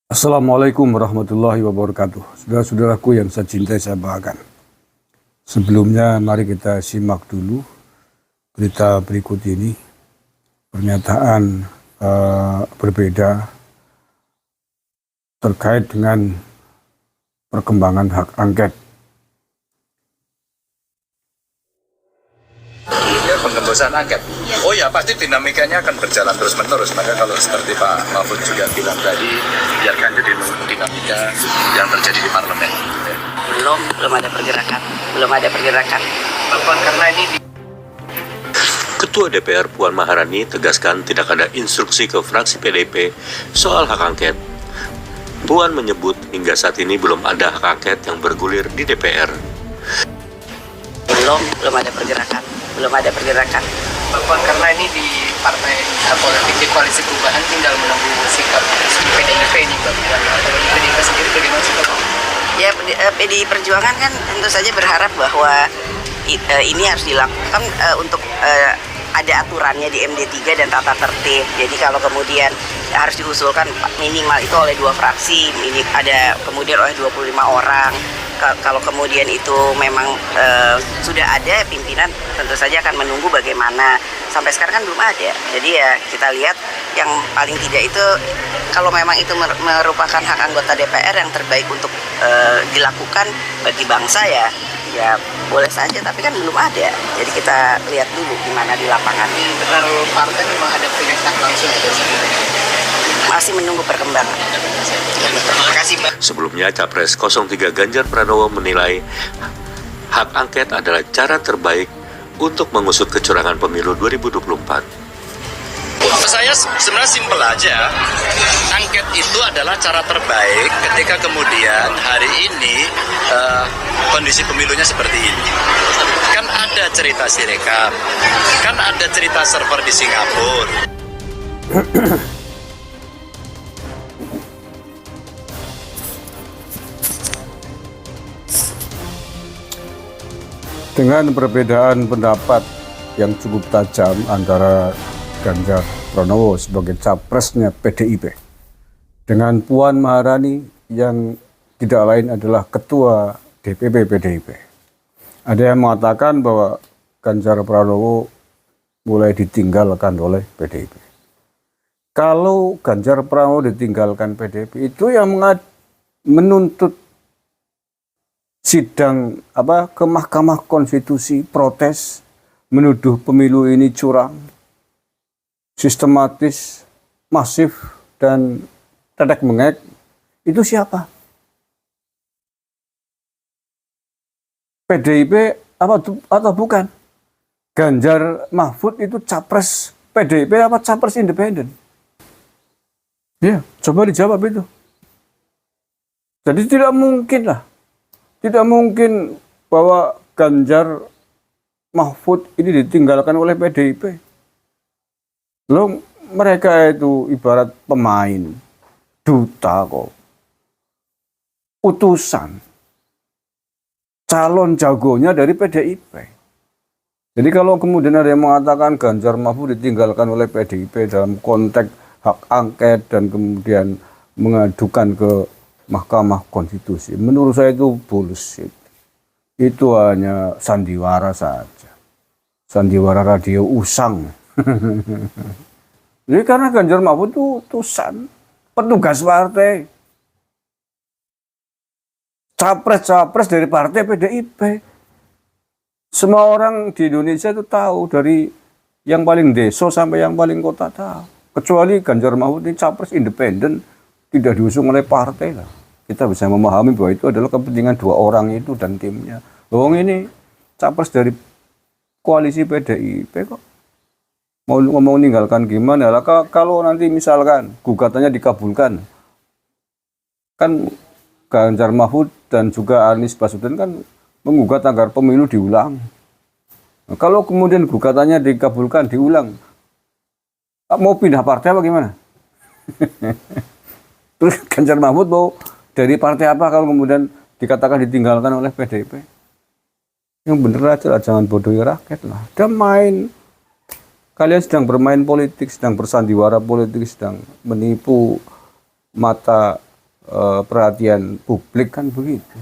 Assalamualaikum warahmatullahi wabarakatuh. Saudara-saudaraku yang saya cintai, saya banggakan. Sebelumnya mari kita simak dulu berita berikut ini. Pernyataan berbeda terkait dengan perkembangan hak angket. Pengembosan angket. Oh ya, pasti dinamikanya akan berjalan terus-menerus. Maka kalau seperti Pak Mahfud juga bilang tadi, biarkan aja dinamika yang terjadi di parlemen. Belum ada pergerakan. Bapak, karena ini Ketua DPR Puan Maharani tegaskan tidak ada instruksi ke fraksi PDIP soal hak angket. Puan menyebut hingga saat ini belum ada hak angket yang bergulir di DPR. Belum ada pergerakan. Bapak, karena ini di partai politik di koalisi perubahan tinggal menunggu sikap PDIP ini, Bapak. PDIP sendiri bagaimana sih, Bapak? Ya, PDI Perjuangan kan tentu saja berharap bahwa ini harus dilakukan untuk ada aturannya di MD3 dan tata tertib. Jadi kalau kemudian harus diusulkan minimal itu oleh 2 fraksi, ini ada kemudian oleh 25 orang. Kalau kemudian itu memang sudah ada pimpinan, tentu saja akan menunggu bagaimana. Sampai sekarang kan belum ada. Jadi ya kita lihat yang paling tidak itu kalau memang itu merupakan hak anggota DPR yang terbaik untuk dilakukan bagi bangsa ya boleh saja, tapi kan belum ada. Jadi kita lihat dulu gimana di lapangan. Internal partai memang ada perintah langsung dari sebenarnya. Masih menunggu perkembangan. Terima kasih, Mbak. Sebelumnya, Capres 03 Ganjar Pranowo menilai hak angket adalah cara terbaik untuk mengusut kecurangan pemilu 2024. Saya sebenarnya simpel aja. Angket itu adalah cara terbaik ketika kemudian hari ini kondisi pemilunya seperti ini. Kan ada cerita Sirekap, kan ada cerita server di Singapura. Dengan perbedaan pendapat yang cukup tajam antara Ganjar Pranowo sebagai capresnya PDIP dengan Puan Maharani yang tidak lain adalah ketua DPP PDIP. Ada yang mengatakan bahwa Ganjar Pranowo mulai ditinggalkan oleh PDIP. Kalau Ganjar Pranowo ditinggalkan PDIP, itu yang menuntut sidang ke Mahkamah Konstitusi, protes menuduh pemilu ini curang, sistematis, masif, dan tetek mengek. Itu siapa? PDIP atau bukan? Ganjar Mahfud itu capres PDIP apa capres independen? Ya, coba dijawab itu. Jadi tidak mungkin lah. Tidak mungkin bahwa Ganjar Mahfud ini ditinggalkan oleh PDIP. Loh, mereka itu ibarat pemain, duta kok. Utusan. Calon jagonya dari PDIP. Jadi kalau kemudian ada yang mengatakan Ganjar Mahfud ditinggalkan oleh PDIP dalam konteks hak angket dan kemudian mengadukan ke Mahkamah Konstitusi, menurut saya itu bullshit. Itu hanya sandiwara saja. Sandiwara radio usang. Jadi karena Ganjar Mahfud itu utusan, petugas partai. Capres-capres dari partai PDIP. Semua orang di Indonesia itu tahu, dari yang paling desa sampai yang paling kota tahu. Kecuali Ganjar Mahfud ini capres independen, tidak diusung oleh partai lah. Kita bisa memahami bahwa itu adalah kepentingan 2 orang itu dan timnya. Loh, ini capres dari koalisi PDIP kok. Mau meninggalkan gimana? Lah kalau nanti misalkan gugatannya dikabulkan, kan Ganjar Mahfud dan juga Anies Baswedan kan menggugat agar pemilu diulang. Nah, kalau kemudian gugatannya dikabulkan, diulang, mau pindah partai apa gimana? Terus Ganjar Mahfud mau dari partai apa kalau kemudian dikatakan ditinggalkan oleh PDIP? Yang bener aja lah, jangan bodohi rakyat lah. Dia main. Kalian sedang bermain politik, sedang bersandiwara politik, sedang menipu mata perhatian publik kan begitu.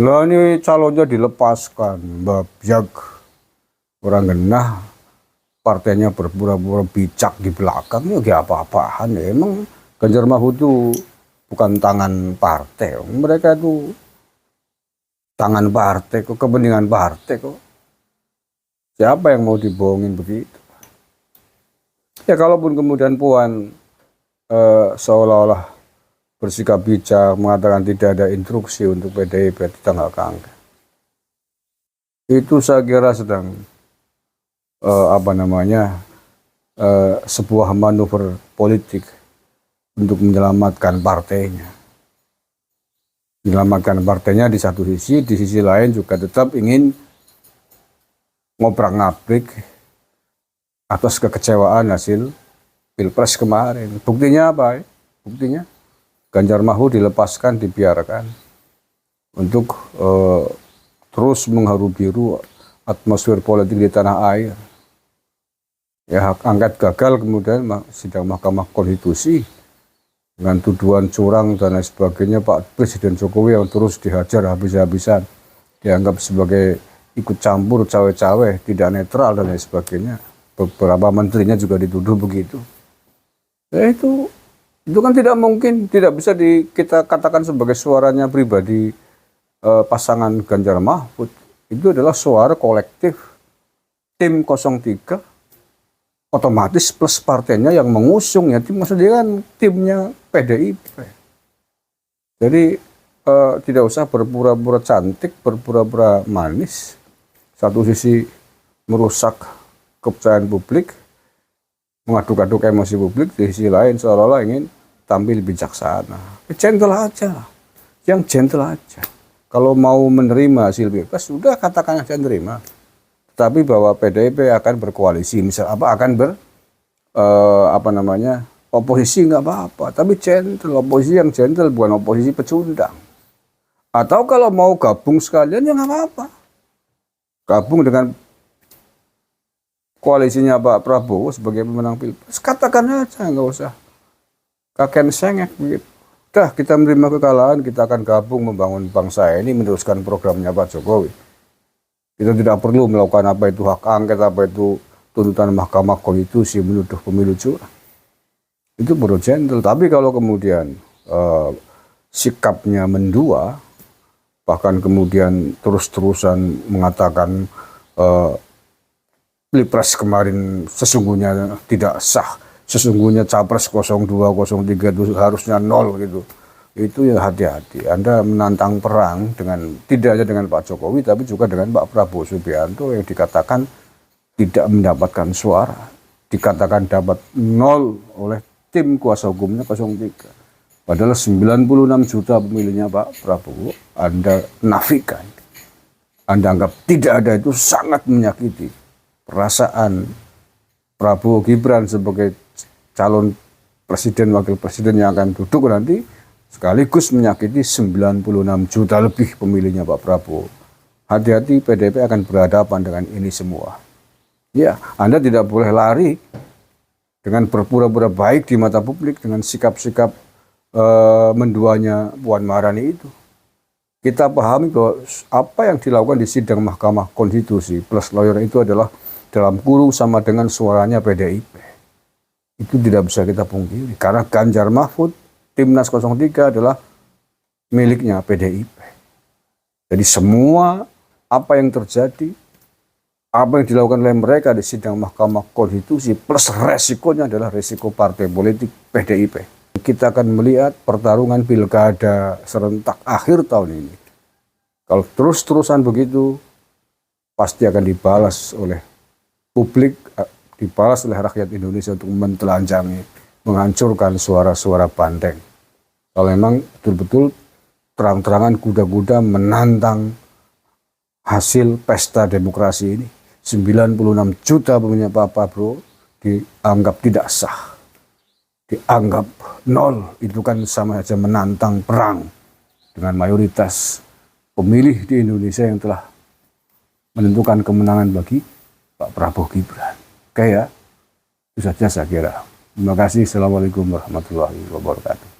Lah ini calonnya dilepaskan, babyak, orang genah, partainya berpura-pura bijak di belakang, ya gak apa-apaan. Ya. Emang Ganjar Mahfud itu bukan tangan partai, mereka itu tangan partai kok, kepentingan partai kok. Siapa yang mau dibohongin begitu? Ya kalaupun kemudian Puan seolah-olah bersikap bijak, mengatakan tidak ada instruksi untuk PDIP di tanggal angket. Itu saya kira sedang sebuah manuver politik untuk menyelamatkan partainya. Menyelamatkan partainya di satu sisi, di sisi lain juga tetap ingin ngobrak-ngabrik atas kekecewaan hasil Pilpres kemarin. Buktinya apa? Buktinya Ganjar Mahfud dilepaskan, dibiarkan untuk terus mengharu biru atmosfer politik di tanah air. Ya, hak angket gagal, kemudian sidang Mahkamah Konstitusi dengan tuduhan curang dan lain sebagainya, Pak Presiden Jokowi yang terus dihajar habis-habisan, dianggap sebagai ikut campur, cawe-cawe, tidak netral dan lain sebagainya. Beberapa menterinya juga dituduh begitu. Ya itu kan tidak mungkin, tidak bisa kita katakan sebagai suaranya pribadi pasangan Ganjar Mahfud. Itu adalah suara kolektif tim 03, otomatis plus partainya yang mengusung ya, maksudnya kan timnya PDIP. Jadi tidak usah berpura-pura cantik, berpura-pura manis. Satu sisi merusak kepercayaan publik, mengaduk-aduk emosi publik, di sisi lain seolah-olah ingin tampil bijaksana. Gentle aja, yang gentle aja. Kalau mau menerima hasil Pilpres, sudah katakan aja nerima. Tapi bahwa PDIP akan berkoalisi, misal akan oposisi nggak apa-apa. Tapi gentle, oposisi yang gentle, bukan oposisi pecundang. Atau kalau mau gabung sekalian ya nggak apa-apa. Gabung dengan koalisinya Pak Prabowo sebagai pemenang Pilpres, katakan aja, nggak usah kakek sengek begitu. Dah, kita menerima kekalahan, kita akan gabung membangun bangsa ini, meneruskan programnya Pak Jokowi. Kita tidak perlu melakukan apa itu hak angket, apa itu tuntutan Mahkamah Konstitusi menuduh pemilu curang. Itu baru gentle. Tapi kalau kemudian sikapnya mendua, bahkan kemudian terus-terusan mengatakan Pilpres kemarin sesungguhnya tidak sah, sesungguhnya Capres 02, 03 itu harusnya 0 gitu. Itu ya hati-hati. Anda menantang perang dengan tidak hanya dengan Pak Jokowi, tapi juga dengan Pak Prabowo Subianto yang dikatakan tidak mendapatkan suara, dikatakan dapat 0 oleh tim kuasa hukumnya 03. Padahal 96 juta pemilihnya Pak Prabowo Anda nafikan. Anda anggap tidak ada, itu sangat menyakiti perasaan Prabowo Gibran sebagai calon presiden, wakil presiden yang akan duduk nanti, sekaligus menyakiti 96 juta lebih pemilihnya Pak Prabowo. Hati-hati, PDIP akan berhadapan dengan ini semua. Ya, Anda tidak boleh lari dengan berpura-pura baik di mata publik dengan sikap-sikap menduanya Puan Maharani itu. Kita pahami bahwa apa yang dilakukan di sidang Mahkamah Konstitusi plus lawyer itu adalah dalam kurung sama dengan suaranya PDIP. Itu tidak bisa kita pungkiri. Karena Ganjar Mahfud, Timnas 03 adalah miliknya PDIP. Jadi semua apa yang terjadi, apa yang dilakukan oleh mereka di sidang Mahkamah Konstitusi plus resikonya adalah resiko partai politik PDIP. Kita akan melihat pertarungan pilkada serentak akhir tahun ini. Kalau terus-terusan begitu, pasti akan dibalas oleh publik, dibalas oleh rakyat Indonesia untuk mentelanjangi, menghancurkan suara-suara banteng. Kalau memang betul-betul terang-terangan kuda-kuda menantang hasil pesta demokrasi ini, 96 juta pemilih Pak Prabowo dianggap tidak sah, dianggap 0, itu kan sama saja menantang perang dengan mayoritas pemilih di Indonesia yang telah menentukan kemenangan bagi Pak Prabowo Gibran. Oke ya, itu saja saya kira. Terima kasih. Assalamualaikum warahmatullahi wabarakatuh.